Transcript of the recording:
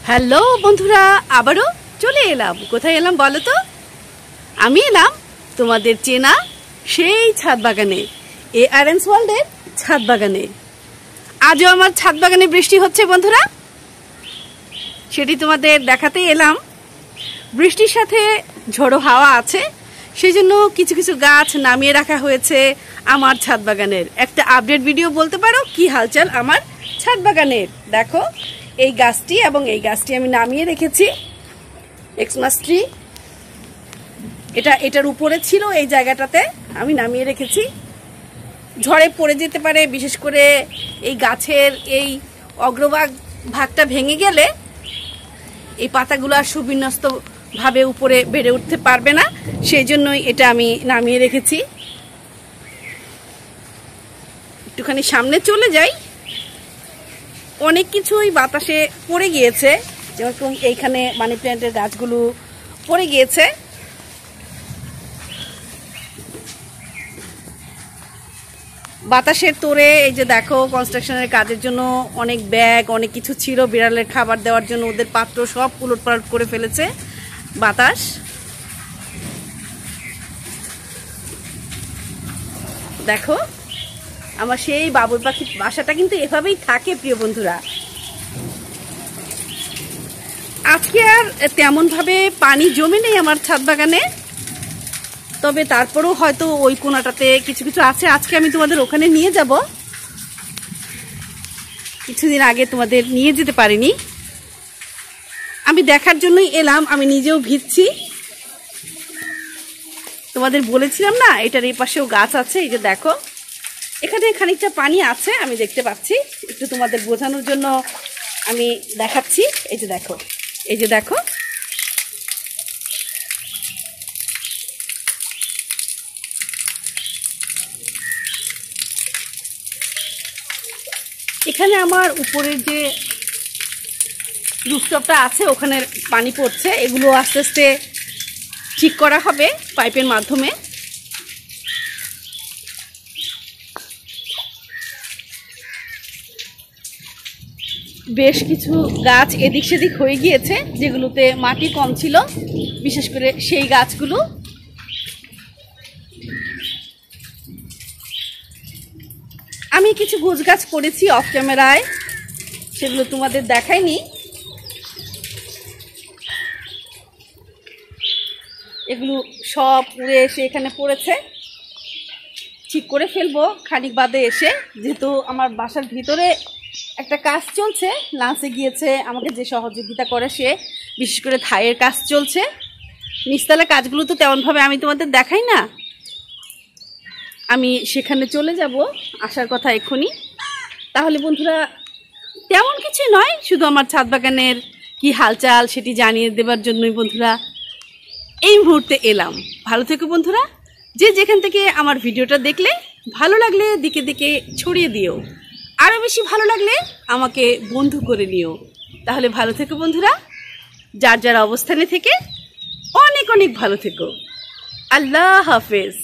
Hello বন্ধুরা, আবারও চলে এলাম। কোথায় এলাম বলো তো? আমি এলাম তোমাদের চেনা সেই ছাদ বাগানে, ARN's ওয়ার্ল্ডের ছাদ বাগানে। আজও আমার ছাদ বাগানে বৃষ্টি হচ্ছে বন্ধুরা, সেটি তোমাদের দেখাতে এলাম। বৃষ্টির সাথে ঝোড়ো হাওয়া আছে, সেই জন্য কিছু কিছু গাছ নামিয়ে রাখা হয়েছে আমার ছাদ বাগানের। একটা আপডেট ভিডিও বলতে পারো, কি হালচাল আমার ছাদ বাগানের। দেখো, এই গাছটি এবং এই গাছটি আমি নামিয়ে রেখেছি। এক্সমাস ট্রি, এটার উপরে ছিল, এই জায়গাটাতে আমি নামিয়ে রেখেছি। ঝড়ে পড়ে যেতে পারে, বিশেষ করে এই গাছের এই ভাগটা ভেঙে গেলে এই পাতাগুলো আর সুবিন্যস্ত ভাবে উপরে বেড়ে উঠতে পারবে না, সেই জন্যই এটা আমি নামিয়ে রেখেছি। একটুখানি সামনে চলে যাই। অনেক কিছুই বাতাসে পড়ে গিয়েছে, যেরকম এইখানে মানি প্ল্যান্টের গাছগুলো পড়ে গিয়েছে। বাতাসের তোড়ে এই যে দেখো, কনস্ট্রাকশনের কাজের জন্য অনেক ব্যাগ, অনেক কিছু ছিল, বিড়ালের খাবার দেওয়ার জন্য ওদের পাত্র সব উলটপালট করে ফেলেছে বাতাস। দেখো, আমার সেই বাবুই পাখির বাসাটা কিন্তু এভাবেই থাকে প্রিয় বন্ধুরা। আজকে আর তেমন ভাবে পানি জমে নেই আমার ছাদ বাগানে, তবে তারপরেও হয়তো ওই কোনাটাতে কিছু কিছু আছে। আজকে আমি তোমাদের ওখানে নিয়ে যাব, কিছুদিন আগে তোমাদের নিয়ে যেতে পারিনি। আমি দেখার জন্যই এলাম, আমি নিজেও ভিজছি। তোমাদের বলেছিলাম না, এটার এই পাশেও গাছ আছে। এই যে দেখো, এখানে খানিকটা পানি আছে, আমি দেখতে পাচ্ছি। একটু তোমাদের বোঝানোর জন্য আমি দেখাচ্ছি। এই যে দেখো, এই যে দেখো, এখানে আমার উপরের যে রুফটপটা আছে ওখানে পানি পড়ছে, এগুলো আস্তে আস্তে ঠিক করা হবে পাইপের মাধ্যমে। বেশ কিছু গাছ এদিক সেদিক হয়ে গিয়েছে, যেগুলোতে মাটি কম ছিল, বিশেষ করে সেই গাছগুলো। আমি কিছু গোছ গাছ করেছি অফ ক্যামেরায়, সেগুলো তোমাদের দেখাইনি। এগুলো সব উড়ে এসে এখানে পড়েছে, ঠিক করে ফেলবো খানিক বাদে এসে, যেহেতু আমার বাসার ভিতরে একটা কাজ চলছে। লাঞ্চে গিয়েছে আমাকে যে সহযোগিতা করে সে, বিশেষ করে থাইয়ের কাজ চলছে। নিচতলা কাজগুলো তো তেমনভাবে আমি তোমাদের দেখাই না, আমি সেখানে চলে যাব, আসার কথা এক্ষুনি। তাহলে বন্ধুরা, তেমন কিছু নয়, শুধু আমার ছাদ বাগানের কি হালচাল সেটি জানিয়ে দেবার জন্যই বন্ধুরা এই মুহূর্তে এলাম। ভালো থেকো বন্ধুরা, যে যেখান থেকে আমার ভিডিওটা দেখলে, ভালো লাগলে দিকে দিকে ছড়িয়ে দিও, আরও বেশি ভালো লাগলে আমাকে বন্ধু করে নিও। তাহলে ভালো থেকো বন্ধুরা, যার যার অবস্থানে থেকে অনেক অনেক ভালো থেকো। আল্লাহ হাফেজ।